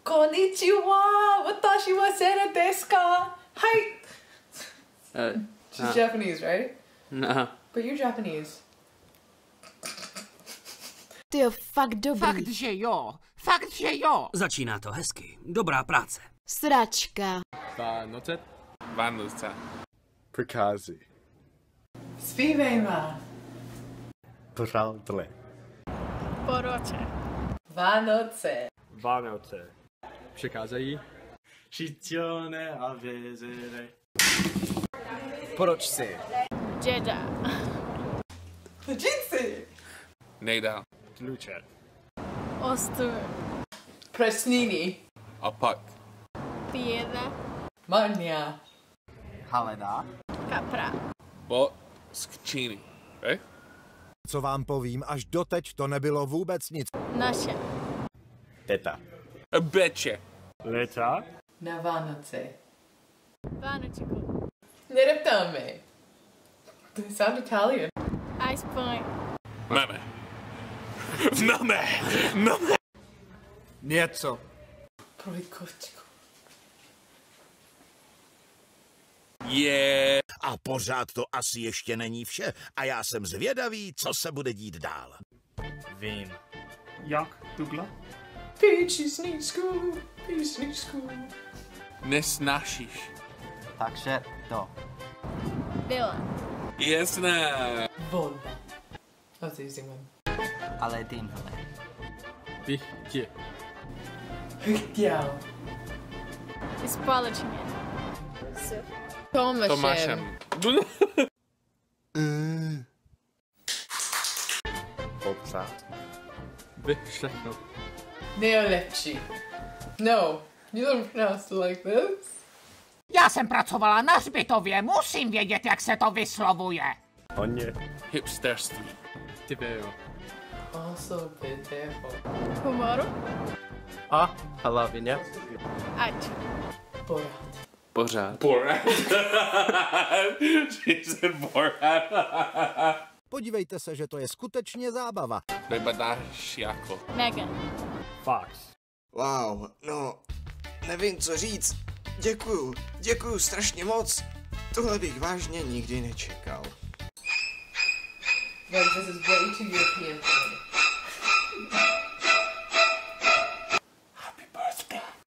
Konnichiwa! Watashi wa sena desu ka? Hi! She's Japanese, right? No. But you're Japanese. Ty jo, fakt dobrý. Fakt, že jo. Fakt, že jo. Začíná to hezky. Dobrá práce. Sračka. Vánoce? Vánoce. Prikazy. Zpívejme. Pravdle. Poroče. Vánoce. Vánoce. Přicházejí. Šitěné a vězere. Poroč si. Děda. Jinsi. Nejda. Tluče. Ostur. Presnini. A pak. Pěda. Mania. Haleda. Kapra. Bo. Skčíny. Right? Co vám povím, až doteď to nebylo vůbec nic. Naše. Teta. A beče. Leta. Na Vánoce. Vánočiku. Nedeptám mi. They sound Italian. Ice Point. Mame. Mame. Mame. Něco. Providkočku. Yeah. A pořád to asi ještě není vše a já jsem zvědavý, co se bude dít dál. Vím. Jak, Douglas? Píčísničku. Píčísničku. Nesnášíš. Takže to. Byla. Jasné. Volba. That's an easy one. Ale dýmhle. Vychtě. Chtěl. I společně. Tomášem. Popřát. Vyšlechnout. Nejlepší. No, you don't pronounce it like this. Já jsem pracovala na hřbitově, musím vědět, jak se to vyslovuje. Hodně. Hipsterství. Ty jo. Also be careful. Humoru. A halavině. Ať. Borat. Pořád. Borat. She said Borat. Podívejte se, že to je skutečně zábava. Vypadáš jako. Megan. Fox. Wow, no, nevím co říct. Děkuju strašně moc. Tohle bych vážně nikdy nečekal. Like, this is way too European for me.